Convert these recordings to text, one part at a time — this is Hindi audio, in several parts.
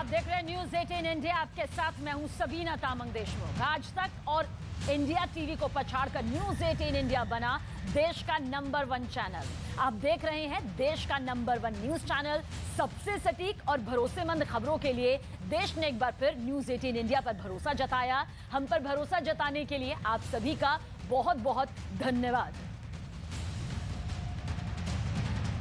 आप देख रहे हैं न्यूज 18 इंडिया। आपके साथ मैं हूं सबीना तामंग देशमुख। आज तक और इंडिया टीवी को पछाड़कर न्यूज 18 इंडिया बना देश का नंबर 1 चैनल। आप देख रहे हैं देश का नंबर 1 न्यूज चैनल। सबसे सटीक और भरोसेमंद खबरों के लिए देश ने एक बार फिर न्यूज 18 इंडिया पर भरोसा जताया। हम पर भरोसा जताने के लिए आप सभी का बहुत बहुत धन्यवाद।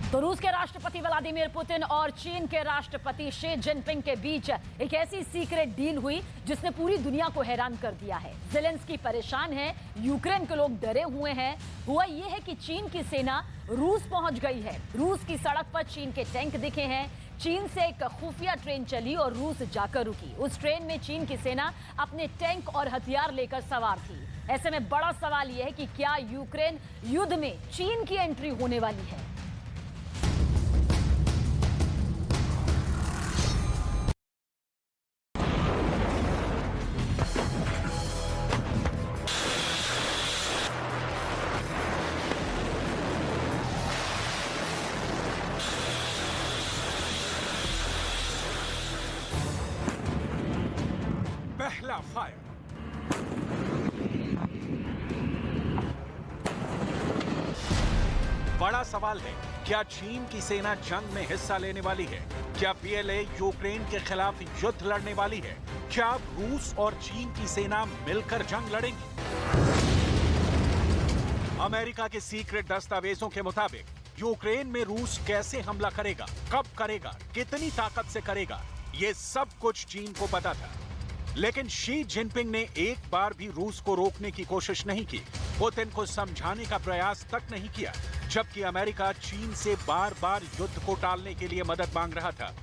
तो रूस के राष्ट्रपति व्लादिमीर पुतिन और चीन के राष्ट्रपति शी जिनपिंग के बीच एक ऐसी सीक्रेट डील हुई जिसने पूरी दुनिया को हैरान कर दिया है। ज़ेलेंस्की परेशान है, यूक्रेन के लोग डरे हुए हैं। हुआ यह है कि चीन की सेना रूस पहुंच गई है। रूस की सड़क पर चीन के टैंक दिखे हैं। चीन से एक खुफिया ट्रेन चली और रूस जाकर रुकी। उस ट्रेन में चीन की सेना अपने टैंक और हथियार लेकर सवार थी। ऐसे में बड़ा सवाल यह है कि क्या यूक्रेन युद्ध में चीन की एंट्री होने वाली है। पहला फायर। बड़ा सवाल है, क्या चीन की सेना जंग में हिस्सा लेने वाली है? क्या पीएलए यूक्रेन के खिलाफ युद्ध लड़ने वाली है? क्या रूस और चीन की सेना मिलकर जंग लड़ेंगी? अमेरिका के सीक्रेट दस्तावेजों के मुताबिक यूक्रेन में रूस कैसे हमला करेगा, कब करेगा, कितनी ताकत से करेगा, ये सब कुछ चीन को पता था। लेकिन शी जिनपिंग ने एक बार भी रूस को रोकने की कोशिश नहीं की, पुतिन को समझाने का प्रयास तक नहीं किया, जबकि अमेरिका चीन से बार बार युद्ध को टालने के लिए मदद मांग रहा था।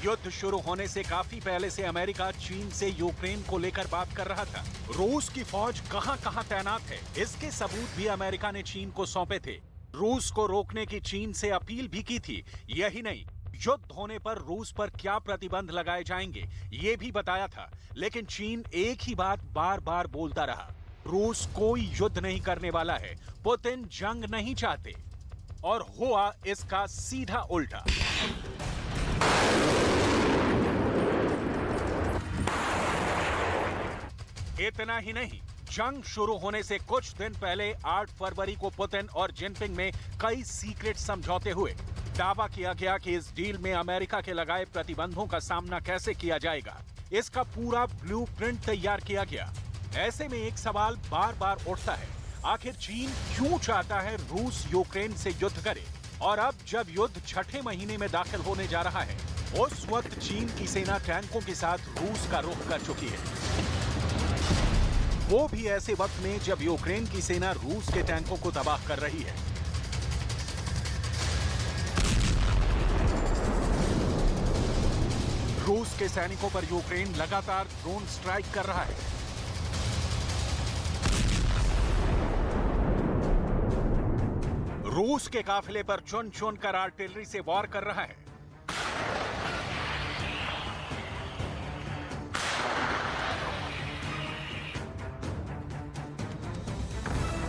युद्ध शुरू होने से काफी पहले से अमेरिका चीन से यूक्रेन को लेकर बात कर रहा था। रूस की फौज कहां-कहां तैनात है, इसके सबूत भी अमेरिका ने चीन को सौंपे थे। रूस को रोकने की चीन से अपील भी की थी। यही नहीं, युद्ध होने पर रूस पर क्या प्रतिबंध लगाए जाएंगे ये भी बताया था। लेकिन चीन एक ही बात बार बार बोलता रहा, रूस कोई युद्ध नहीं करने वाला है, पुतिन जंग नहीं चाहते। और हुआ इसका सीधा उल्टा। इतना ही नहीं, जंग शुरू होने से कुछ दिन पहले 8 फरवरी को पुतिन और जिनपिंग में कई सीक्रेट समझौते हुए। दावा किया गया कि इस डील में अमेरिका के लगाए प्रतिबंधों का सामना कैसे किया जाएगा, इसका पूरा ब्लूप्रिंट तैयार किया गया। ऐसे में एक सवाल बार बार उठता है, आखिर चीन क्यों चाहता है रूस यूक्रेन से युद्ध करे? और अब जब युद्ध छठे महीने में दाखिल होने जा रहा है, उस वक्त चीन की सेना टैंकों के साथ रूस का रुख कर चुकी है। वो भी ऐसे वक्त में जब यूक्रेन की सेना रूस के टैंकों को तबाह कर रही है। रूस के सैनिकों पर यूक्रेन लगातार ड्रोन स्ट्राइक कर रहा है। रूस के काफिले पर चुन चुन कर आर्टिलरी से वार कर रहा है।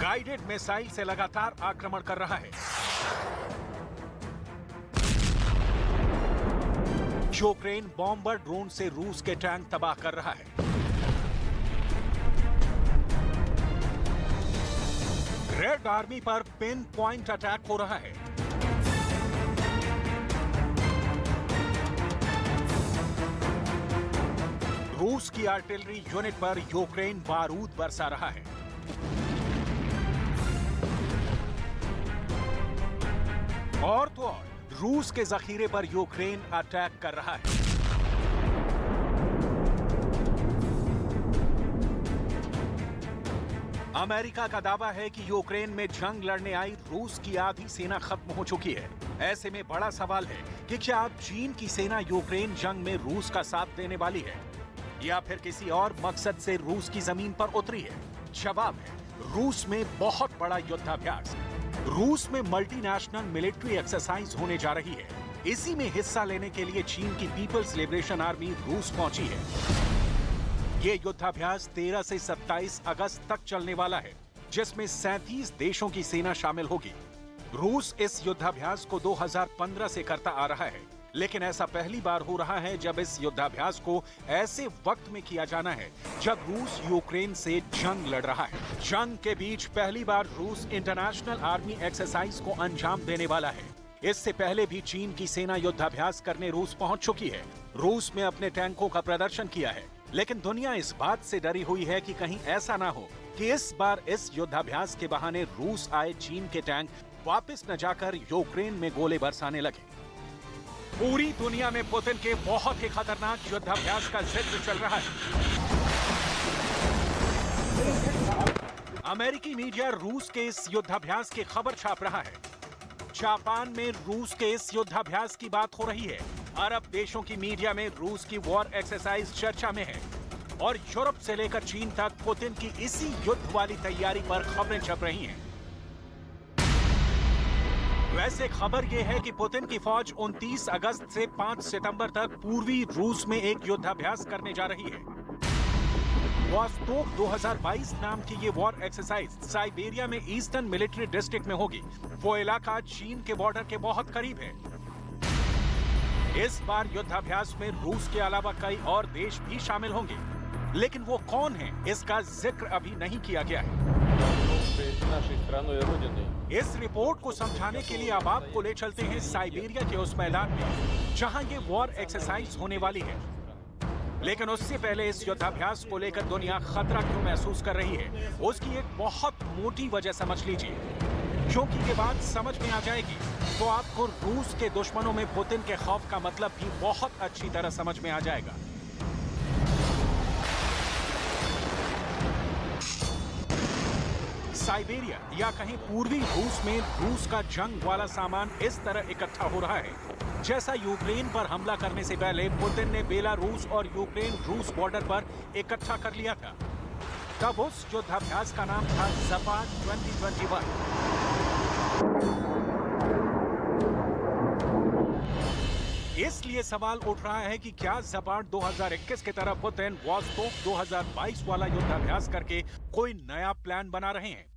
गाइडेड मिसाइल से लगातार आक्रमण कर रहा है। यूक्रेन बॉम्बर ड्रोन से रूस के टैंक तबाह कर रहा है। रेड आर्मी पर पिन पॉइंट अटैक हो रहा है। रूस की आर्टिलरी यूनिट पर यूक्रेन बारूद बरसा रहा है। और तो और रूस के जखीरे पर यूक्रेन अटैक कर रहा है। अमेरिका का दावा है कि यूक्रेन में जंग लड़ने आई रूस की आधी सेना खत्म हो चुकी है। ऐसे में बड़ा सवाल है कि क्या अब चीन की सेना यूक्रेन जंग में रूस का साथ देने वाली है या फिर किसी और मकसद से रूस की जमीन पर उतरी है? जवाब है, रूस में बहुत बड़ा युद्धाभ्यास। रूस में मल्टीनेशनल मिलिट्री एक्सरसाइज होने जा रही है। इसी में हिस्सा लेने के लिए चीन की पीपल्स लिबरेशन आर्मी रूस पहुंची है। ये युद्धाभ्यास 13 से 27 अगस्त तक चलने वाला है। जिसमें 37 देशों की सेना शामिल होगी। रूस इस युद्धाभ्यास को 2015 से करता आ रहा है, लेकिन ऐसा पहली बार हो रहा है जब इस युद्धाभ्यास को ऐसे वक्त में किया जाना है जब रूस यूक्रेन से जंग लड़ रहा है। जंग के बीच पहली बार रूस इंटरनेशनल आर्मी एक्सरसाइज को अंजाम देने वाला है। इससे पहले भी चीन की सेना युद्धाभ्यास करने रूस पहुंच चुकी है। रूस में अपने टैंकों का प्रदर्शन किया है, लेकिन दुनिया इस बात से डरी हुई है कि कहीं ऐसा ना हो कि इस बार इस युद्धाभ्यास के बहाने रूस आए चीन के टैंक वापस न जाकर यूक्रेन में गोले बरसाने लगे। पूरी दुनिया में पुतिन के बहुत ही खतरनाक युद्धाभ्यास का जिक्र चल रहा है। अमेरिकी मीडिया रूस के इस युद्धाभ्यास की खबर छाप रहा है। जापान में रूस के इस युद्धाभ्यास की बात हो रही है। अरब देशों की मीडिया में रूस की वॉर एक्सरसाइज चर्चा में है और यूरोप से लेकर चीन तक पुतिन की इसी युद्ध वाली तैयारी पर खबरें छप रही हैं। वैसे खबर यह है कि पुतिन की फौज 29 अगस्त से 5 सितंबर तक पूर्वी रूस में एक युद्धाभ्यास करने जा रही है। वॉस्टोक 2022 नाम की ये वॉर एक्सरसाइज साइबेरिया में ईस्टर्न मिलिट्री डिस्ट्रिक्ट में होगी। वो इलाका चीन के बॉर्डर के बहुत करीब है। इस बार युद्धाभ्यास में रूस के अलावा कई और देश भी शामिल होंगे, लेकिन वो कौन है इसका जिक्र अभी नहीं किया गया है। इस रिपोर्ट को समझाने के लिए अब आपको ले चलते हैं साइबेरिया के उस मैदान में जहां ये वॉर एक्सरसाइज होने वाली है। लेकिन उससे पहले इस युद्धाभ्यास को लेकर दुनिया खतरा क्यों महसूस कर रही है, उसकी एक बहुत मोटी वजह समझ लीजिए। क्योंकि ये बात समझ में आ जाएगी तो आपको रूस के दुश्मनों में पुतिन के खौफ का मतलब भी बहुत अच्छी तरह समझ में आ जाएगा। साइबेरिया या कहीं पूर्वी रूस में रूस का जंग वाला सामान इस तरह इकट्ठा हो रहा है जैसा यूक्रेन पर हमला करने से पहले पुतिन ने बेलारूस और यूक्रेन रूस बॉर्डर पर इकट्ठा कर लिया था। तब उस युद्धाभ्यास का नाम था ज़पाड 2021। इसलिए सवाल उठ रहा है कि क्या ज़पाड 2021 की तरह पुतिन वॉस्टोक 2022 वाला युद्धाभ्यास करके कोई नया प्लान बना रहे हैं।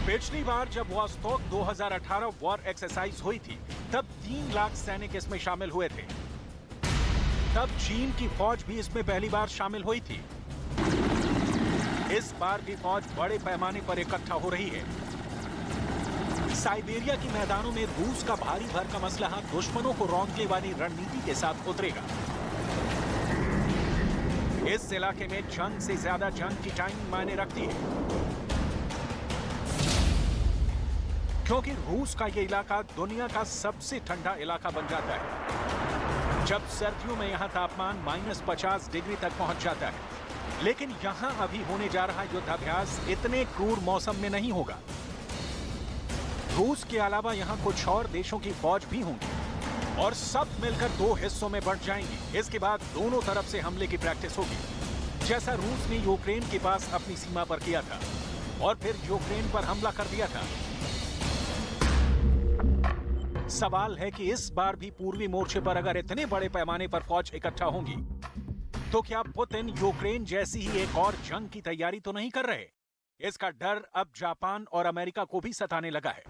पिछली बार जब वॉस्टोक 2018 वॉर एक्सरसाइज हुई थी तब 3 लाख सैनिक इसमें शामिल हुए थे। तब चीन की फौज भी इसमें पहली बार शामिल हुई थी। इस बार भी फौज बड़े पैमाने पर इकट्ठा हो रही है। साइबेरिया के मैदानों में रूस का भारी भरकम असलहा दुश्मनों को रौंदने वाली रणनीति के साथ उतरेगा। इस इलाके में जंग से ज्यादा जंग की टाइमिंग मायने रखती है, क्योंकि रूस का यह इलाका दुनिया का सबसे ठंडा इलाका बन जाता है। जब सर्दियों में यहां तापमान -50 डिग्री तक पहुंच जाता है, लेकिन यहां अभी होने जा रहा युद्धाभ्यास इतने क्रूर मौसम में नहीं होगा। रूस के अलावा यहां कुछ और देशों की फौज भी होंगी और सब मिलकर 2 हिस्सों में बढ़ जाएंगी। इसके बाद दोनों तरफ से हमले की प्रैक्टिस होगी, जैसा रूस ने यूक्रेन के पास अपनी सीमा पर किया था और फिर यूक्रेन पर हमला कर दिया था। सवाल है कि इस बार भी पूर्वी मोर्चे पर अगर इतने बड़े पैमाने पर फौज इकट्ठा होंगी तो क्या पुतिन यूक्रेन जैसी ही एक और जंग की तैयारी तो नहीं कर रहे? इसका डर अब जापान और अमेरिका को भी सताने लगा है।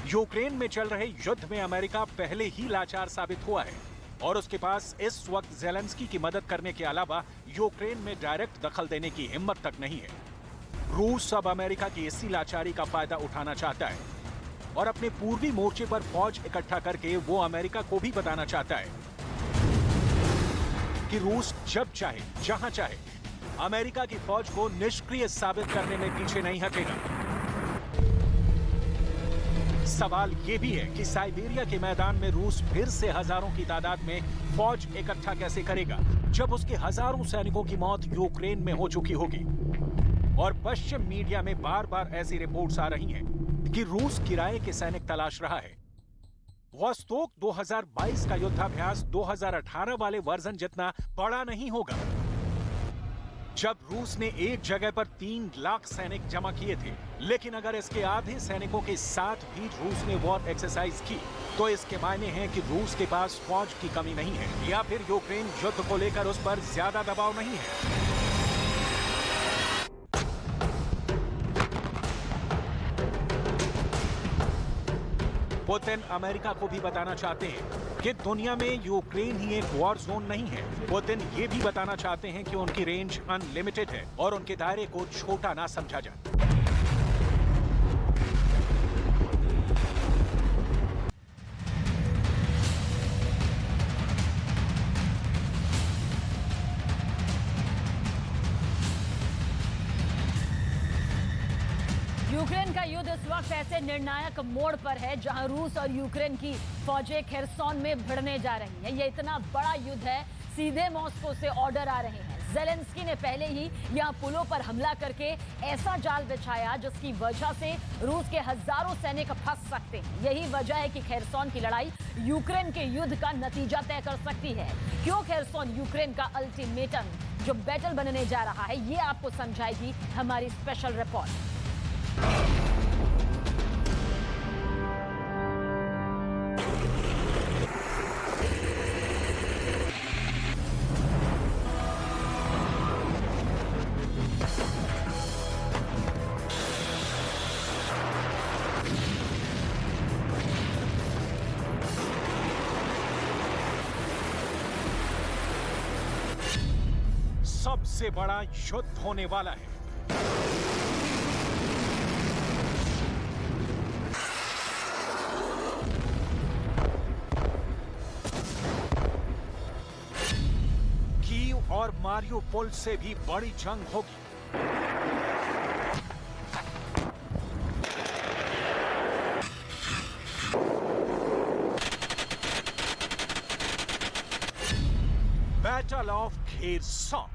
यूक्रेन में चल रहे युद्ध में अमेरिका पहले ही लाचार साबित हुआ है और उसके पास इस वक्त ज़ेलेंस्की की मदद करने के अलावा यूक्रेन में डायरेक्ट दखल देने की हिम्मत तक नहीं है। रूस अब अमेरिका की इसी लाचारी का फायदा उठाना चाहता है और अपने पूर्वी मोर्चे पर फौज इकट्ठा करके वो अमेरिका को भी बताना चाहता है कि रूस जब चाहे जहां चाहे अमेरिका की फौज को निष्क्रिय साबित करने में पीछे नहीं हटेगा। सवाल ये भी है कि साइबेरिया के मैदान में रूस फिर से हजारों की तादाद में फौज इकट्ठा कैसे करेगा जब उसके हजारों सैनिकों की मौत यूक्रेन में हो चुकी होगी। और पश्चिम मीडिया में बार बार ऐसी रिपोर्ट्स आ रही हैं कि रूस किराए के सैनिक तलाश रहा है। वॉस्टोक 2022 का युद्धाभ्यास 2018 वाले वर्जन जितना बड़ा नहीं होगा, जब रूस ने एक जगह पर 3 लाख सैनिक जमा किए थे, लेकिन अगर इसके आधे सैनिकों के साथ भी रूस ने वॉर एक्सरसाइज की, तो इसके मायने हैं कि रूस के पास फौज की कमी नहीं है या फिर यूक्रेन युद्ध को लेकर उस पर ज्यादा दबाव नहीं है। पुतिन अमेरिका को भी बताना चाहते हैं कि दुनिया में यूक्रेन ही एक वॉर जोन नहीं है। पुतिन ये भी बताना चाहते हैं कि उनकी रेंज अनलिमिटेड है और उनके दायरे को छोटा ना समझा जाए। यूक्रेन का युद्ध इस वक्त ऐसे निर्णायक मोड़ पर है जहां रूस और यूक्रेन की फौजें खेरसॉन में भिड़ने जा रही हैं। ये इतना बड़ा युद्ध है, सीधे मॉस्को से ऑर्डर आ रहे हैं। ज़ेलेंस्की ने पहले ही यहां पुलों पर हमला करके ऐसा जाल बिछाया जिसकी वजह से रूस के हजारों सैनिक फंस सकते हैं। यही वजह है कि खेरसॉन की लड़ाई यूक्रेन के युद्ध का नतीजा तय कर सकती है। क्यों खेरसॉन यूक्रेन का अल्टीमेटम जो बैटल बनने जा रहा है, ये आपको समझाएगी हमारी स्पेशल रिपोर्ट। सबसे बड़ा युद्ध होने वाला है। कीव और मारियोपोल से भी बड़ी जंग होगी। Battle of Kherson.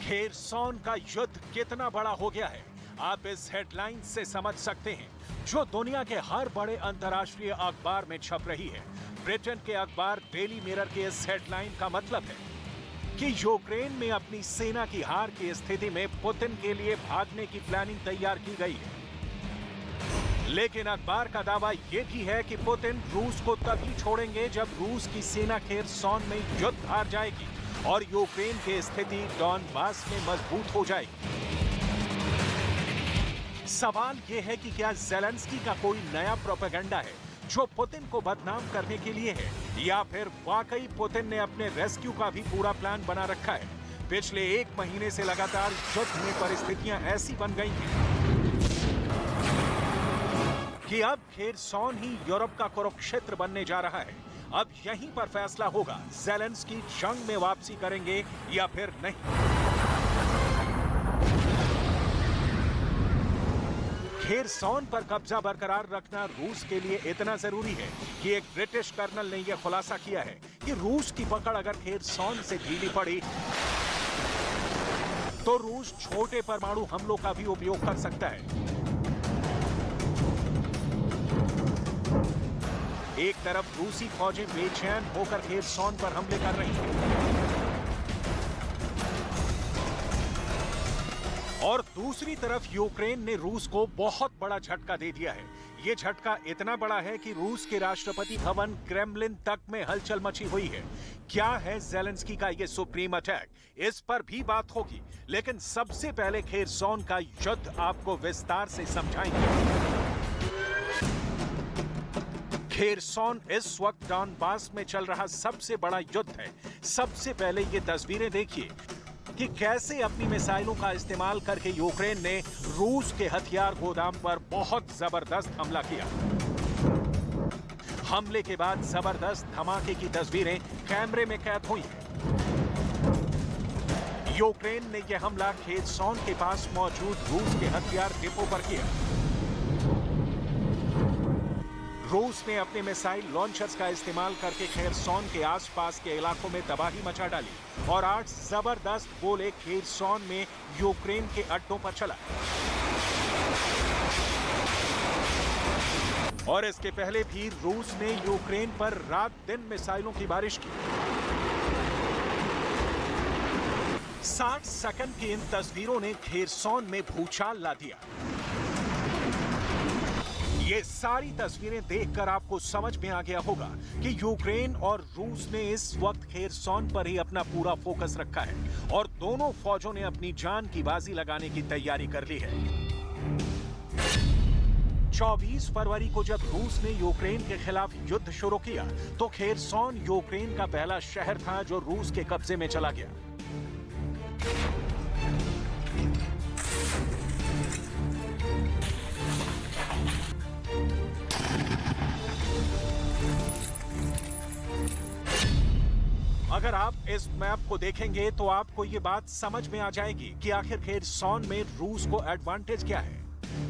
खेरसॉन का युद्ध कितना बड़ा हो गया है, आप इस हेडलाइन से समझ सकते हैं, जो दुनिया के हर बड़े अंतर्राष्ट्रीय अखबार में छप रही है। ब्रिटेन के अखबार डेली मिरर के इस हेडलाइन का मतलब है कि यूक्रेन में अपनी सेना की हार की स्थिति में पुतिन के लिए भागने की प्लानिंग तैयार की गई है। लेकिन अखबार का दावा यह भी है कि पुतिन रूस को तभी छोड़ेंगे जब रूस की सेना खेरसॉन में युद्ध हार जाएगी और यूक्रेन की स्थिति डॉनबास में मजबूत हो जाएगी। सवाल यह है कि क्या ज़ेलेंस्की का कोई नया प्रोपेगेंडा है जो पुतिन को बदनाम करने के लिए है, या फिर वाकई पुतिन ने अपने रेस्क्यू का भी पूरा प्लान बना रखा है। पिछले 1 महीने से लगातार युद्ध में परिस्थितियां ऐसी बन गई हैं कि अब खेरसॉन ही यूरोप का कुरुक्षेत्र बनने जा रहा है। अब यहीं पर फैसला होगा, ज़ेलेंस्की जंग में वापसी करेंगे या फिर नहीं। खेरसॉन पर कब्जा बरकरार रखना रूस के लिए इतना जरूरी है कि एक ब्रिटिश कर्नल ने यह खुलासा किया है कि रूस की पकड़ अगर खेरसॉन से ढीली पड़ी तो रूस छोटे परमाणु हमलों का भी उपयोग कर सकता है। एक तरफ रूसी फौजें बेचैन होकर खेरसॉन पर हमले कर रही हैं और दूसरी तरफ यूक्रेन ने रूस को बहुत बड़ा झटका दे दिया है। ये झटका इतना बड़ा है कि रूस के राष्ट्रपति भवन क्रेमलिन तक में हलचल मची हुई है। क्या है ज़ेलेंस्की का ये सुप्रीम अटैक, इस पर भी बात होगी, लेकिन सबसे पहले खेरसॉन का युद्ध आपको विस्तार से समझाएंगे। खेरसॉन इस वक्त डॉनबास में चल रहा सबसे बड़ा युद्ध है। सबसे पहले ये तस्वीरें देखिए कि कैसे अपनी मिसाइलों का इस्तेमाल करके यूक्रेन ने रूस के हथियार गोदाम पर बहुत जबरदस्त हमला किया। हमले के बाद जबरदस्त धमाके की तस्वीरें कैमरे में कैद हुई हैं। यूक्रेन ने यह हमला खेरसॉन के पास मौजूद रूस के हथियार डिपो पर किया। रूस ने अपने मिसाइल लॉन्चर्स का इस्तेमाल करके खेरसॉन के आसपास के इलाकों में तबाही मचा डाली और 8 जबरदस्त गोले खेरसॉन में यूक्रेन के अड्डों पर चला। और इसके पहले भी रूस ने यूक्रेन पर रात दिन मिसाइलों की बारिश की। 60 सेकंड की इन तस्वीरों ने खेरसॉन में भूचाल ला दिया। ये सारी तस्वीरें देखकर आपको समझ में आ गया होगा कि यूक्रेन और रूस ने इस वक्त खेरसॉन पर ही अपना पूरा फोकस रखा है और दोनों फौजों ने अपनी जान की बाजी लगाने की तैयारी कर ली है। 24 फरवरी को जब रूस ने यूक्रेन के खिलाफ युद्ध शुरू किया तो खेरसॉन यूक्रेन का पहला शहर था जो रूस के कब्जे में चला गया। अगर आप इस मैप को देखेंगे तो आपको ये बात समझ में आ जाएगी कि आखिर खेरसॉन में रूस को एडवांटेज क्या है।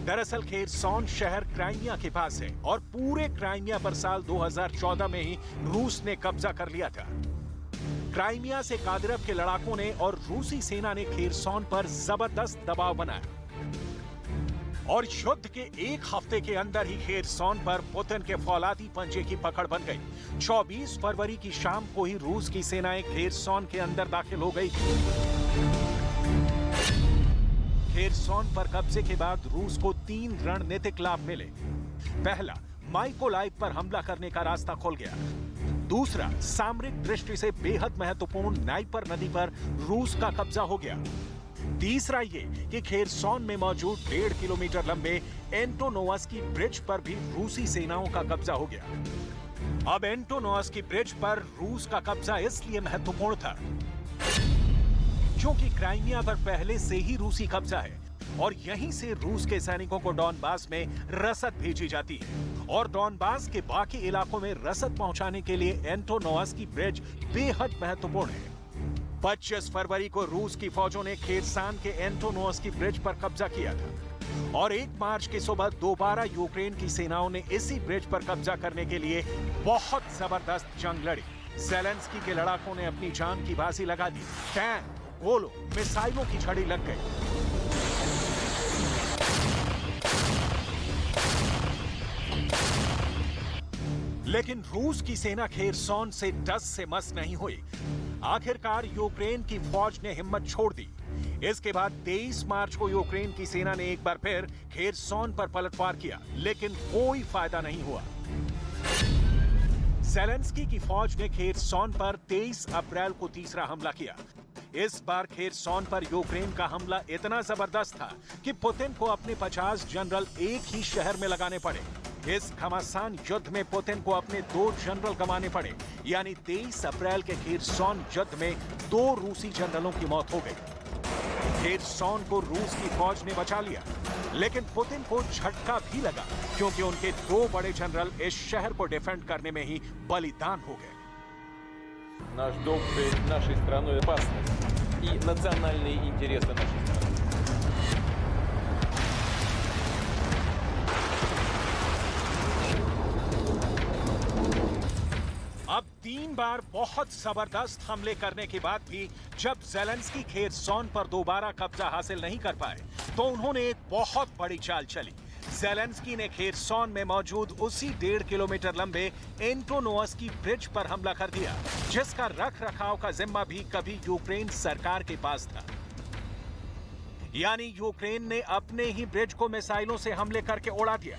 दरअसल खेरसॉन शहर क्राइमिया के पास है और पूरे क्राइमिया पर साल 2014 में ही रूस ने कब्जा कर लिया था। क्राइमिया से कादिरव के लड़ाकों ने और रूसी सेना ने खेरसॉन पर जबरदस्त दबाव बनाया और युद्ध के एक हफ्ते के अंदर ही खेरसॉन पर पुतिन के फौलादी पंजे की पकड़ बन गई। 24 फरवरी की शाम को ही रूस की सेनाएं खेरसॉन के अंदर दाखिल हो गई। खेरसॉन पर कब्जे के बाद रूस को 3 रणनीतिक लाभ मिले। पहला, माइकोलाइव पर हमला करने का रास्ता खुल गया। दूसरा, सामरिक दृष्टि से बेहद महत्वपूर्ण नाइपर नदी पर रूस का कब्जा हो गया। तीसरा ये कि खेरसॉन में मौजूद 1.5 किलोमीटर लंबे एंटोनोवस्की ब्रिज पर भी रूसी सेनाओं का कब्जा हो गया। अब एंटोनोवस्की ब्रिज पर रूस का कब्जा इसलिए महत्वपूर्ण था क्योंकि क्राइमिया पर पहले से ही रूसी कब्जा है और यहीं से रूस के सैनिकों को डॉनबास में रसद भेजी जाती है और डॉनबास के बाकी इलाकों में रसद पहुंचाने के लिए एंटोनोवस्की ब्रिज बेहद महत्वपूर्ण है। 25 फरवरी को रूस की फौजों ने खेरसान के एंटोनोवस्की ब्रिज पर कब्जा किया था और 1 मार्च की सुबह दोबारा यूक्रेन की सेनाओं ने इसी ब्रिज पर कब्जा करने के लिए बहुत जबरदस्त जंग लड़ी। ज़ेलेंस्की के लड़ाकों ने अपनी जान की बाजी लगा दी। टैंक, गोलों, मिसाइलों की झड़ी लग गई। लेकिन रूस की सेना खेरसॉन से डस से मस नहीं हुई। आखिरकार यूक्रेन की फौज ने हिम्मत छोड़ दी। इसके बाद 23 मार्च को यूक्रेन की सेना ने एक बार फिर खेरसॉन पर पलटवार किया, लेकिन कोई फायदा नहीं हुआ। ज़ेलेंस्की की फौज ने खेरसॉन पर 23 अप्रैल को तीसरा हमला किया। इस बार खेरसॉन पर यूक्रेन का हमला इतना जबरदस्त था कि पुतिन को अपने 50 जनरल एक ही शहर में लगाने पड़े। इस घमासान युद्ध में पुतिन को अपने 2 जनरल गंवाने पड़े, यानी 23 अप्रैल के खेरसॉन युद्ध में 2 रूसी जनरलों की मौत हो गई। खेरसॉन को रूस की फौज ने बचा लिया, लेकिन पुतिन को झटका भी लगा क्योंकि उनके 2 बड़े जनरल इस शहर को डिफेंड करने में ही बलिदान हो गए। Наш долг перед нашей страной опасность и национальные интересы нашей страны. अब 3 बार बहुत जबरदस्त हमले करने के बाद भी जब ज़ेलेंस्की खेरसॉन पर दोबारा कब्जा हासिल नहीं कर पाए तो उन्होंने एक बहुत बड़ी चाल चली। ज़ेलेंस्की ने खेरसॉन में मौजूद उसी 1.5 किलोमीटर लंबे एंटोनोवस्की ब्रिज पर हमला कर दिया, जिसका रख रखाव का जिम्मा भी कभी यूक्रेन सरकार के पास था। यानी यूक्रेन ने अपने ही ब्रिज को मिसाइलों से हमले करके उड़ा दिया।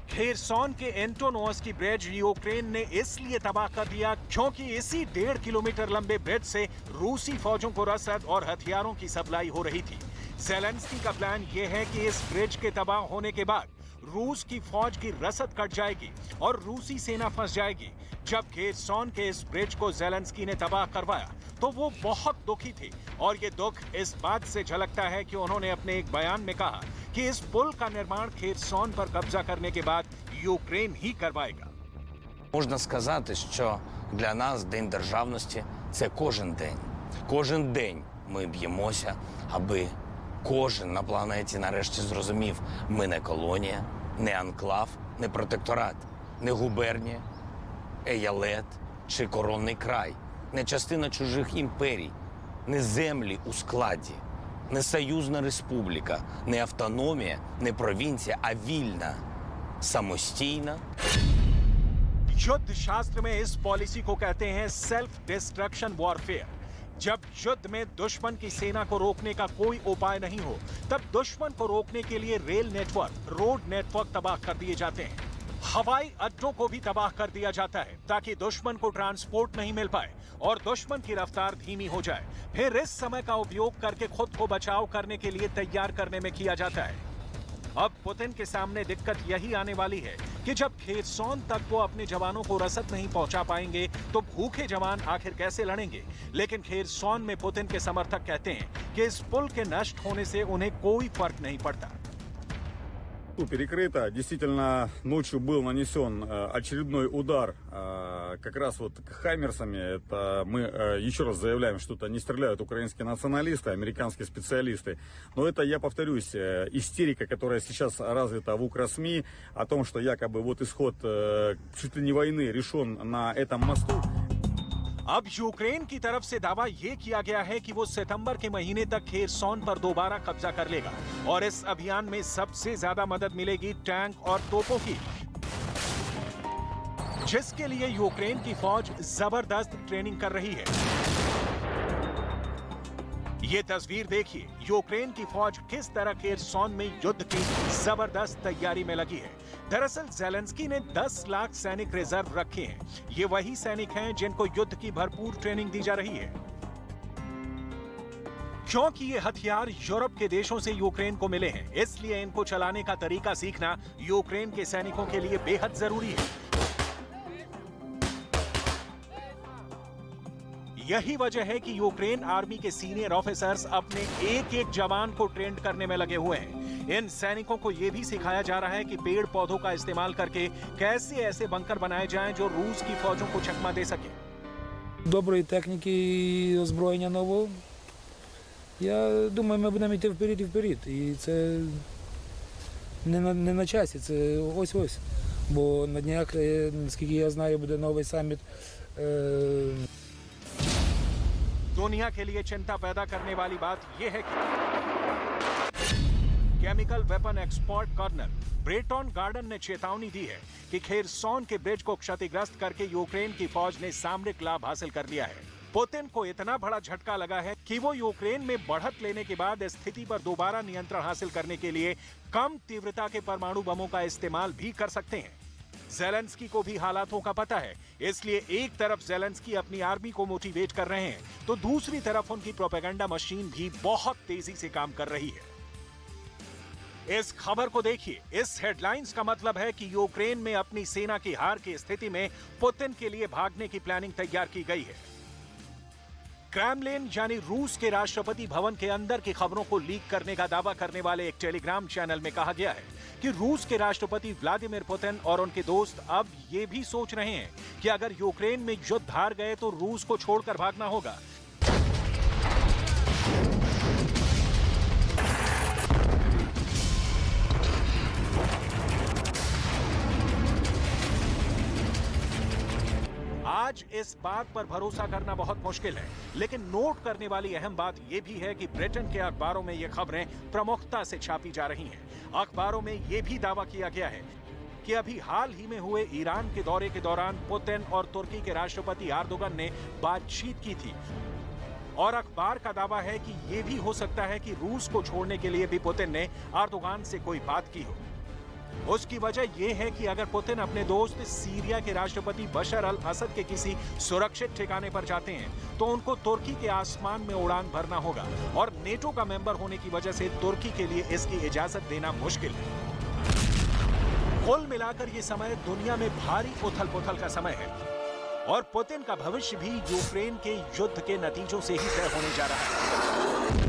खेरसॉन के एंटोनोवस्की ब्रिज यूक्रेन ने इसलिए तबाह कर दिया क्योंकि इसी 1.5 किलोमीटर लंबे ब्रिज से रूसी फौजों को रसद और हथियारों की सप्लाई हो रही थी। ज़ेलेंस्की का प्लान यह है कि इस ब्रिज के तबाह होने के बाद रूस की फौज की रसद कट जाएगी और रूसी सेना फंस जाएगी। जब खेरसॉन के इस ब्रिज को ज़ेलेंस्की ने तबाह करवाया तो वो बहुत दुखी थे और ये दुख इस बात से झलकता है कि उन्होंने अपने एक बयान में कहा कि इस पुल का निर्माण खेरसॉन पर कब्जा करने के बाद यूक्रेन ही करवाएगा। Можна сказати, що для нас День державності – це кожен день. Кожен день ми б'ємося, аби кожен на планеті нарешті зрозумів – ми не колонія, не анклав, не протекторат. не губернія, еялет чи коронний край, не частина чужих імперій, не землі у складі, не союзна республіка, не автономія, не провінція, а вільна, самостійна. युद्ध शास्त्र में इस पॉलिसी को कहते हैं सेल्फ डिस्ट्रक्शन वॉरफेयर। जब युद्ध में दुश्मन की सेना को रोकने का कोई उपाय नहीं हो, तब दुश्मन को रोकने के लिए रेल नेटवर्क, रोड नेटवर्क तबाह कर दिए जाते हैं। हवाई अड्डों को भी तबाह कर दिया जाता है ताकि दुश्मन को ट्रांसपोर्ट नहीं मिल पाए और दुश्मन की रफ्तार धीमी हो जाए। फिर इस समय का उपयोग करके खुद को बचाव करने के लिए तैयार करने में किया जाता है। अब पुतिन के सामने दिक्कत यही आने वाली है कि जब खेरसौन तक वो अपने जवानों को रसद नहीं पहुंचा पाएंगे तो भूखे जवान आखिर कैसे लड़ेंगे। लेकिन खेरसौन में पुतिन के समर्थक कहते हैं कि इस पुल के नष्ट होने से उन्हें कोई फर्क नहीं पड़ता। Перекрыто. Действительно, ночью был нанесен очередной удар как раз вот хаймерсами. Это мы еще раз заявляем, что это не стреляют украинские националисты, американские специалисты. Но это, я повторюсь, истерика, которая сейчас развита в укрсми, о том, что якобы вот исход чуть ли не войны решен на этом мосту. अब यूक्रेन की तरफ से दावा ये किया गया है कि वो सितंबर के महीने तक खेरसौन पर दोबारा कब्जा कर लेगा और इस अभियान में सबसे ज्यादा मदद मिलेगी टैंक और तोपों की, जिसके लिए यूक्रेन की फौज जबरदस्त ट्रेनिंग कर रही है। ये तस्वीर देखिए, यूक्रेन की फौज किस तरह खेरसौन में युद्ध की जबरदस्त तैयारी में लगी है। दरअसल ज़ेलेंस्की ने 10 लाख सैनिक रिजर्व रखे हैं। ये वही सैनिक हैं जिनको युद्ध की भरपूर ट्रेनिंग दी जा रही है। क्योंकि ये हथियार यूरोप के देशों से यूक्रेन को मिले हैं, इसलिए इनको चलाने का तरीका सीखना यूक्रेन के सैनिकों के लिए बेहद जरूरी है। यही वजह है कि यूक्रेन आर्मी के सीनियर ऑफिसर्स अपने एक एक जवान को ट्रेंड करने में लगे हुए हैं। इन सैनिकों को यह भी सिखाया जा रहा है कि पेड़ पौधों का इस्तेमाल करके कैसे ऐसे बंकर बनाए जाएं जो रूस की फौजों को चकमा दे सके। Доброї техніки і озброєння нового. Я думаю, ми будемо йти вперед і вперед. І це не на часі, це ось-ось. Бо на днях, наскільки я знаю, буде новий саміт. दुनिया के लिए चिंता पैदा करने वाली बात यह है कि chemical weapon expert colonel Bretton Gordon ने चेतावनी दी है कि खेरसौन के ब्रिज को क्षतिग्रस्त करके यूक्रेन की फौज ने सामरिक लाभ हासिल कर लिया है। पुतिन को इतना बड़ा झटका लगा है कि वो यूक्रेन में बढ़त लेने के बाद स्थिति पर दोबारा नियंत्रण हासिल करने के लिए कम तीव्रता के परमाणु बमों का इस्तेमाल भी कर सकते हैं। ज़ेलेंस्की को भी हालातों का पता है, इसलिए एक तरफ ज़ेलेंस्की अपनी आर्मी को मोटिवेट कर रहे हैं तो दूसरी तरफ उनकी प्रोपेगेंडा मशीन भी बहुत तेजी से काम कर रही है। इस खबर को देखिए, इस हेडलाइंस का मतलब है कि यूक्रेन में अपनी सेना की हार की स्थिति में पुतिन के लिए भागने की प्लानिंग तैयार की गई है। क्रेमलिन यानी रूस के राष्ट्रपति भवन के अंदर की खबरों को लीक करने का दावा करने वाले एक टेलीग्राम चैनल में कहा गया है कि रूस के राष्ट्रपति व्लादिमीर पुतिन और उनके दोस्त अब ये भी सोच रहे हैं कि अगर यूक्रेन में युद्ध हार गए तो रूस को छोड़कर भागना होगा। आज इस बात पर भरोसा करना बहुत मुश्किल है, लेकिन नोट करने वाली अहम बात यह भी है कि ब्रिटेन के अखबारों में ये खबरें प्रमुखता से छापी जा रही हैं। अखबारों में यह भी दावा किया गया है कि अभी हाल ही में हुए ईरान के दौरे के दौरान पुतिन और तुर्की के राष्ट्रपति एर्दोगन ने बातचीत की थी। और अखबार का दावा है कि यह भी हो सकता है कि रूस को छोड़ने के लिए भी पुतिन ने एर्दोगन से कोई बात की हो। उसकी वजह यह है कि अगर पुतिन अपने दोस्त सीरिया के राष्ट्रपति बशर अल असद के किसी सुरक्षित ठिकाने पर जाते हैं तो उनको तुर्की के आसमान में उड़ान भरना होगा और नेटो का मेंबर होने की वजह से तुर्की के लिए इसकी इजाजत देना मुश्किल है। कुल मिलाकर ये समय दुनिया में भारी उथल-पुथल का समय है और पुतिन का भविष्य भी यूक्रेन के युद्ध के नतीजों से ही तय होने जा रहा है।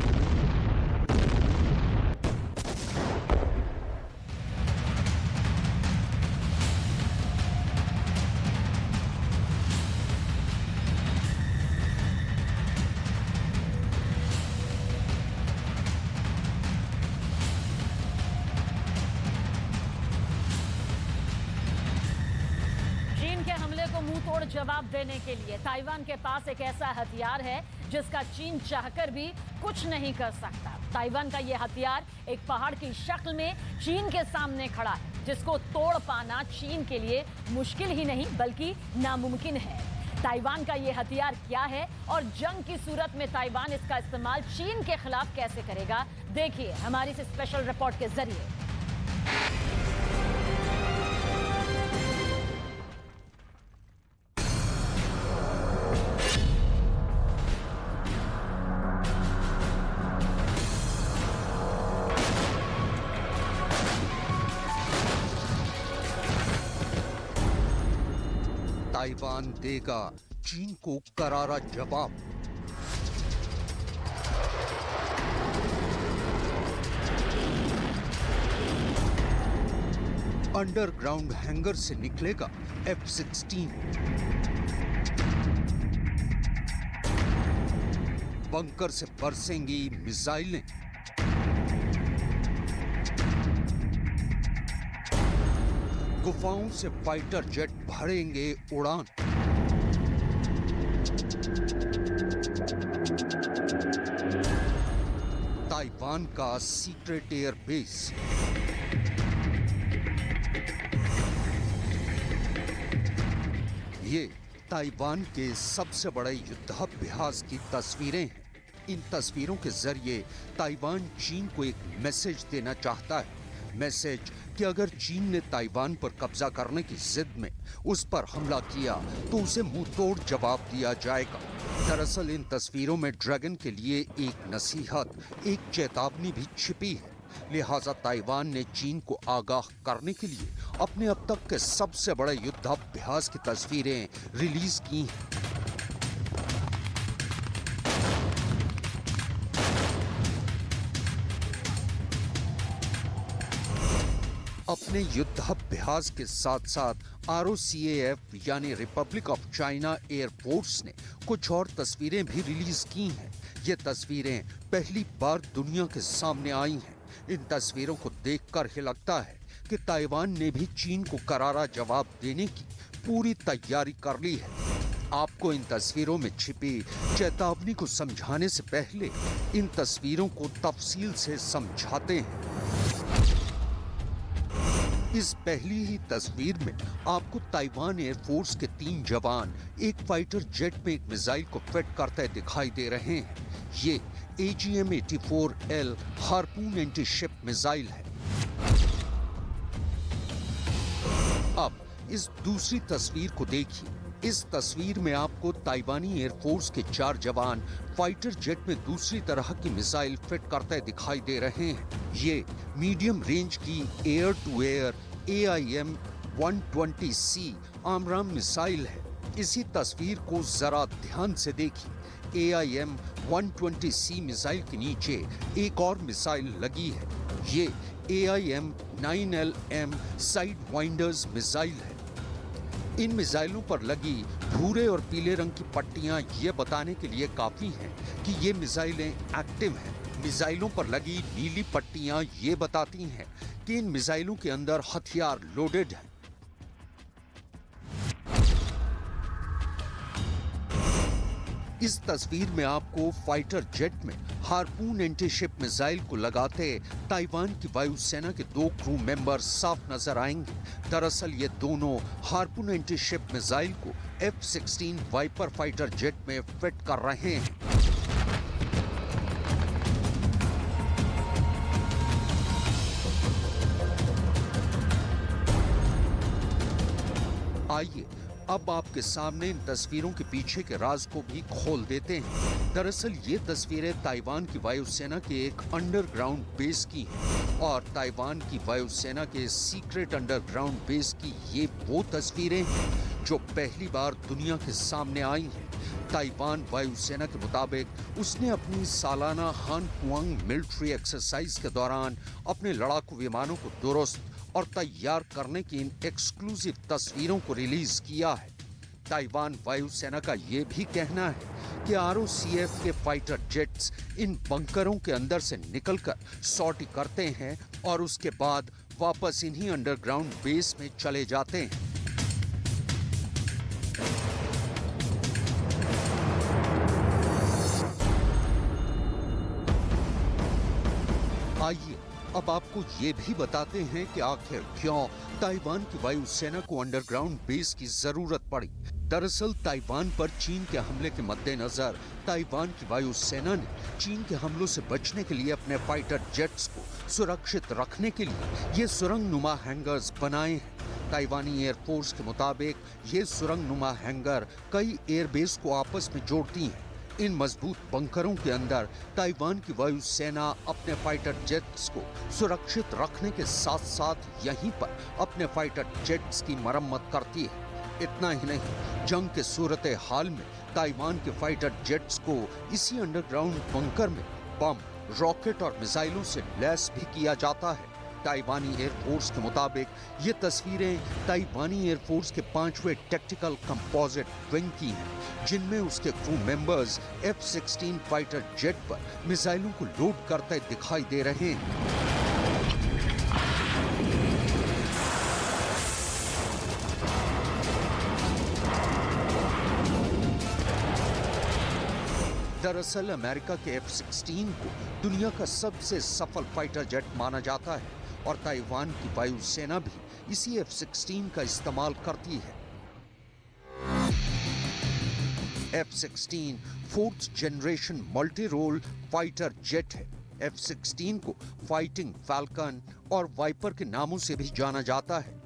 को मुंह तोड़ जवाब देने के लिए। ताइवान के पास एक ऐसा हथियार है जिसका चीन चाहकर भी कुछ नहीं कर सकता। ताइवान का यह हथियार एक पहाड़ की शक्ल में चीन के सामने खड़ा है, जिसको तोड़ पाना चीन के लिए मुश्किल ही नहीं बल्कि नामुमकिन है। ताइवान का यह हथियार क्या है और जंग की सूरत में ताइवान इसका इस्तेमाल चीन के खिलाफ कैसे करेगा, देखिए हमारी इस स्पेशल रिपोर्ट के जरिए। ताइवान देगा चीन को करारा जवाब। अंडरग्राउंड हैंगर से निकलेगा F-16। बंकर से बरसेंगी मिसाइलें। गुफाओं से फाइटर जेट भरेंगे उड़ान। ताइवान का सीक्रेट एयर बेस। ये ताइवान के सबसे बड़े युद्धाभ्यास की तस्वीरें हैं। इन तस्वीरों के जरिए ताइवान चीन को एक मैसेज देना चाहता है। मैसेज कि अगर चीन ने ताइवान पर कब्जा करने की जिद में उस पर हमला किया तो उसे मुंह तोड़ जवाब दिया जाएगा। दरअसल इन तस्वीरों में ड्रैगन के लिए एक नसीहत, एक चेतावनी भी छिपी है। लिहाजा ताइवान ने चीन को आगाह करने के लिए अपने अब तक के सबसे बड़े युद्धाभ्यास की तस्वीरें रिलीज की हैं। अपने युद्धाभ्यास के साथ साथ ROCAF यानी रिपब्लिक ऑफ चाइना एयरफोर्स ने कुछ और तस्वीरें भी रिलीज की हैं। ये तस्वीरें पहली बार दुनिया के सामने आई हैं। इन तस्वीरों को देखकर ही लगता है कि ताइवान ने भी चीन को करारा जवाब देने की पूरी तैयारी कर ली है। आपको इन तस्वीरों में छिपी चेतावनी को समझाने से पहले इन तस्वीरों को तफसील से समझाते हैं। इस पहली ही तस्वीर में आपको ताइवान एयरफोर्स के 3 जवान एक फाइटर जेट में एक मिसाइल को फिट करते दिखाई दे रहे हैं। ये AGM-84L harpoon anti ship missile है। अब इस दूसरी तस्वीर को देखिए। इस तस्वीर में आपको ताइवानी एयरफोर्स के 4 जवान फाइटर जेट में दूसरी तरह की मिसाइल फिट करते दिखाई दे रहे हैं। ये मीडियम रेंज की air to air AIM-120C AMRAAM missile है। इसी तस्वीर को जरा ध्यान से देखिए। AIM-120C मिसाइल के नीचे एक और मिसाइल लगी है। ये AIM-9LM साइड वाइंडर्स मिसाइल है। इन मिसाइलों पर लगी भूरे और पीले रंग की पट्टियां ये बताने के लिए काफी हैं कि ये मिसाइलें एक्टिव हैं। मिसाइलों पर लगी नीली पट्टियां ये बताती हैं कि इन मिसाइलों के अंदर हथियार लोडेड हैं। इस तस्वीर में आपको फाइटर जेट में हार्पून एंटी शिप मिसाइल को लगाते ताइवान की वायुसेना के 2 क्रू मेंबर साफ नजर आएंगे। दरअसल ये दोनों हार्पून एंटी शिप मिसाइल को F-16 वाइपर फाइटर जेट में फिट कर रहे हैं। आइए अब आपके सामने इन तस्वीरों के पीछे के राज को भी खोल देते हैं। दरअसल ये तस्वीरें ताइवान की वायुसेना के एक अंडरग्राउंड बेस की हैं और ताइवान की वायुसेना के सीक्रेट अंडरग्राउंड बेस की ये वो तस्वीरें हैं जो पहली बार दुनिया के सामने आई हैं। ताइवान वायुसेना के मुताबिक उसने अपनी सालाना हानकुआंग मिलिट्री एक्सरसाइज के दौरान अपने लड़ाकू विमानों को दुरुस्त और तैयार करने की इन एक्सक्लूसिव तस्वीरों को रिलीज किया है। ताइवान वायुसेना का ये भी कहना है कि ROCF के फाइटर जेट्स इन बंकरों के अंदर से निकलकर सॉर्टी करते हैं और उसके बाद वापस इन्हीं अंडरग्राउंड बेस में चले जाते हैं। अब आपको ये भी बताते हैं कि आखिर क्यों ताइवान की वायुसेना को अंडरग्राउंड बेस की जरूरत पड़ी। दरअसल ताइवान पर चीन के हमले के मद्देनजर ताइवान की वायुसेना ने चीन के हमलों से बचने के लिए अपने फाइटर जेट्स को सुरक्षित रखने के लिए ये सुरंग नुमा हैंगर्स बनाए हैं। ताइवानी एयरफोर्स के मुताबिक ये सुरंग नुमा हैंगर कई एयरबेस को आपस में जोड़ती हैं। इन मजबूत बंकरों के अंदर ताइवान की वायुसेना अपने फाइटर जेट्स को सुरक्षित रखने के साथ साथ यहीं पर अपने फाइटर जेट्स की मरम्मत करती है। इतना ही नहीं, जंग के सूरत हाल में ताइवान के फाइटर जेट्स को इसी अंडरग्राउंड बंकर में बम, रॉकेट और मिसाइलों से लैस भी किया जाता है। ताइवानी एयरफोर्स के मुताबिक ये तस्वीरें ताइवानी एयरफोर्स के 5वें टैक्टिकल कंपोजिट विंग की हैं, जिनमें उसके crew members F-16 fighter jet पर मिसाइलों को लोड करते दिखाई दे रहे हैं। दरअसल अमेरिका के F-16 को दुनिया का सबसे सफल फाइटर जेट माना जाता है और ताइवान की वायुसेना भी इसी F-16 का इस्तेमाल करती है। F-16 fourth generation multi role fighter jet है। F-16 को फाइटिंग फैल्कन और वाइपर के नामों से भी जाना जाता है।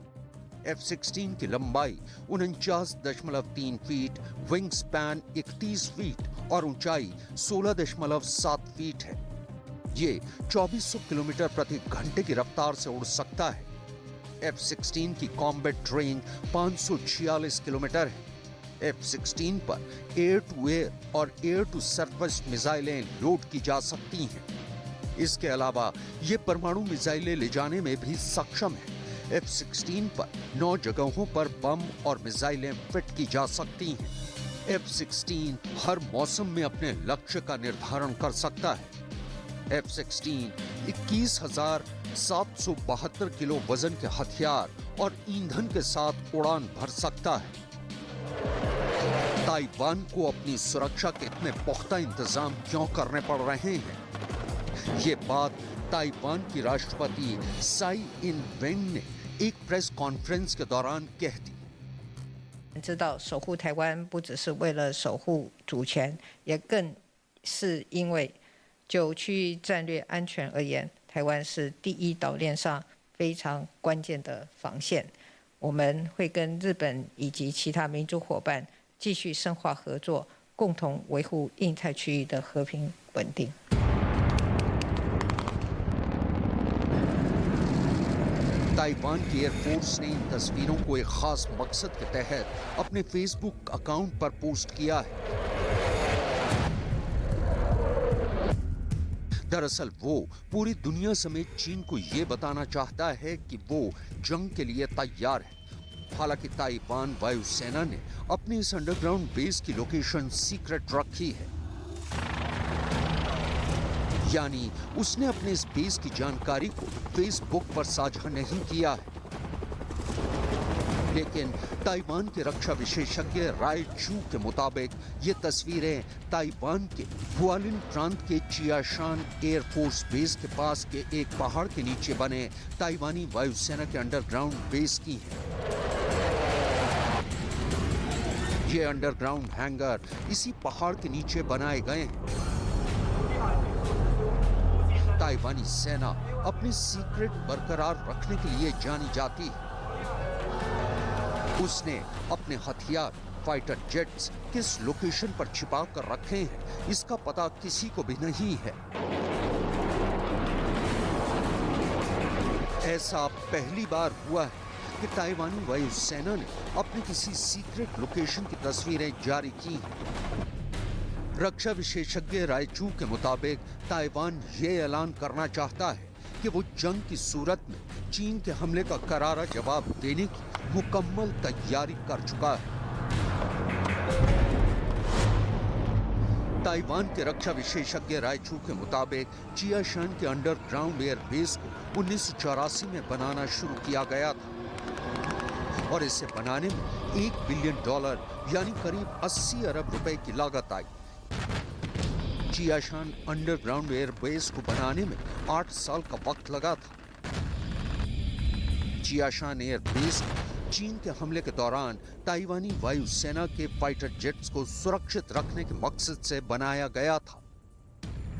F-16 की लंबाई 49.3 फीट, विंग स्पैन 31 फीट और ऊंचाई 16.7 फीट है। ये 2400 किलोमीटर प्रति घंटे की रफ्तार से उड़ सकता है। F-16 की कॉम्बैट रेंज 546 किलोमीटर है। F-16 पर एयर टू एयर और एयर टू सरफेस मिसाइलें लोड की जा सकती हैं। इसके अलावा ये परमाणु मिसाइलें ले जाने में भी सक्षम है। F-16 पर 9 जगहों पर बम और मिसाइलें फिट की जा सकती हैं। F-16 हर मौसम में अपने लक्ष्य का निर्धारण कर सकता है। F-16 21,772 किलो वजन के हथियार और ईंधन के साथ उड़ान भर सकता है। ताइवान को अपनी सुरक्षा के इतने पुख्ता इंतजाम क्यों करने पड़ रहे हैं? ये बात ताइवान की राष्ट्रपति साई इन वेंग ने एक प्रेस कॉन्फ्रेंस के दौरान कह दी। 知道守护台湾不只是为了守护主权，也更是因为就区域战略安全而言，台湾是第一岛链上非常关键的防线。我们会跟日本以及其他民主伙伴继续深化合作，共同维护印太区域的和平稳定。 ताइवान की एयरफोर्स ने इन तस्वीरों को एक खास मकसद के तहत अपने फेसबुक अकाउंट पर पोस्ट किया है। दरअसल वो पूरी दुनिया समेत चीन को ये बताना चाहता है कि वो जंग के लिए तैयार है। हालांकि ताइवान वायुसेना ने अपनी इस अंडरग्राउंड बेस की लोकेशन सीक्रेट रखी है, यानी उसने अपने इस बेस की जानकारी को फेसबुक पर साझा नहीं किया है। लेकिन ताइवान के रक्षा विशेषज्ञ राय चू के मुताबिक ये तस्वीरें ताइवान के हुआलिन प्रांत के चियाशान एयरफोर्स बेस के पास के एक पहाड़ के नीचे बने ताइवानी वायुसेना के अंडरग्राउंड बेस की हैं। ये अंडरग्राउंड हैंगर इसी पहाड़ के नीचे बनाए गए हैं। ताइवानी सेना अपनी सीक्रेट बरकरार रखने के लिए जानी जाती है। उसने अपने हथियार फाइटर जेट्स किस लोकेशन पर छिपा कर रखे हैं, इसका पता किसी को भी नहीं है। ऐसा पहली बार हुआ है कि ताइवानी वायुसेना ने अपनी किसी सीक्रेट लोकेशन की तस्वीरें जारी की हैं। रक्षा विशेषज्ञ रायचू के मुताबिक ताइवान ये ऐलान करना चाहता है कि वो जंग की सूरत में चीन के हमले का करारा जवाब देने की मुकम्मल तैयारी कर चुका है। ताइवान के रक्षा विशेषज्ञ रायचू के मुताबिक चियाशान के अंडरग्राउंड एयरबेस को 1984 में बनाना शुरू किया गया था और इसे बनाने में $1 बिलियन यानी करीब 80 अरब रुपए की लागत आई। चियाशान अंडरग्राउंड एयरबेस को बनाने में 8 साल का वक्त लगा था। चियाशान एयर बेस चीन के हमले के दौरान ताइवानी वायुसेना के फाइटर जेट्स को सुरक्षित रखने के मकसद से बनाया गया था।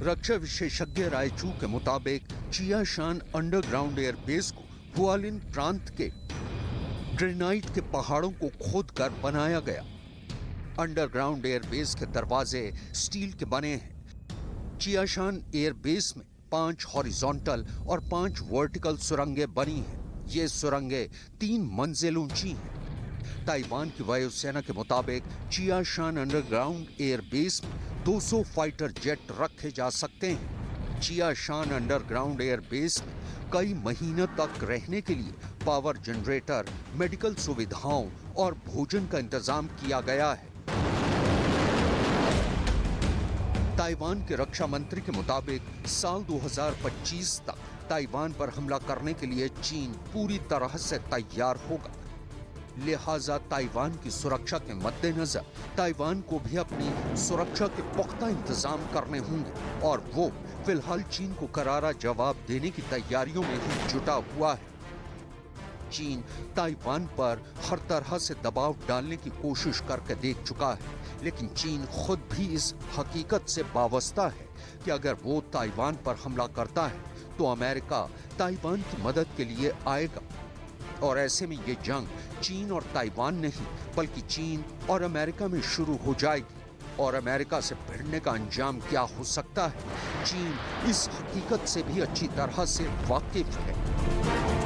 रक्षा विशेषज्ञ रायचू के मुताबिक चियाशान अंडरग्राउंड एयर बेस को हुआलिन प्रांत के ग्रेनाइट के पहाड़ों को खोदकर बनाया गया। अंडरग्राउंड एयर बेस के दरवाजे स्टील के बने हैं। चियाशान एयर बेस में 5 हॉरिजॉन्टल और 5 वर्टिकल सुरंगें बनी हैं। ये सुरंगें 3 मंजिल ऊंची हैं। ताइवान की वायुसेना के मुताबिक चियाशान अंडरग्राउंड एयर बेस में 200 फाइटर जेट रखे जा सकते हैं। चियाशान अंडरग्राउंड एयर बेस में कई महीनों तक रहने के लिए पावर जनरेटर, मेडिकल सुविधाओं और भोजन का इंतजाम किया गया है। ताइवान के रक्षा मंत्री के मुताबिक साल 2025 तक ताइवान पर हमला करने के लिए चीन पूरी तरह से तैयार होगा। लिहाजा ताइवान की सुरक्षा के मद्देनजर ताइवान को भी अपनी सुरक्षा के पुख्ता इंतजाम करने होंगे और वो फिलहाल चीन को करारा जवाब देने की तैयारियों में ही जुटा हुआ है। चीन ताइवान पर हर तरह से दबाव डालने की कोशिश करके देख चुका है, लेकिन चीन खुद भी इस हकीकत से वाबस्ता है कि अगर वो ताइवान पर हमला करता है तो अमेरिका ताइवान की मदद के लिए आएगा और ऐसे में ये जंग चीन और ताइवान नहीं बल्कि चीन और अमेरिका में शुरू हो जाएगी। और अमेरिका से भिड़ने का अंजाम क्या हो सकता है, चीन इस हकीकत से भी अच्छी तरह से वाकिफ है।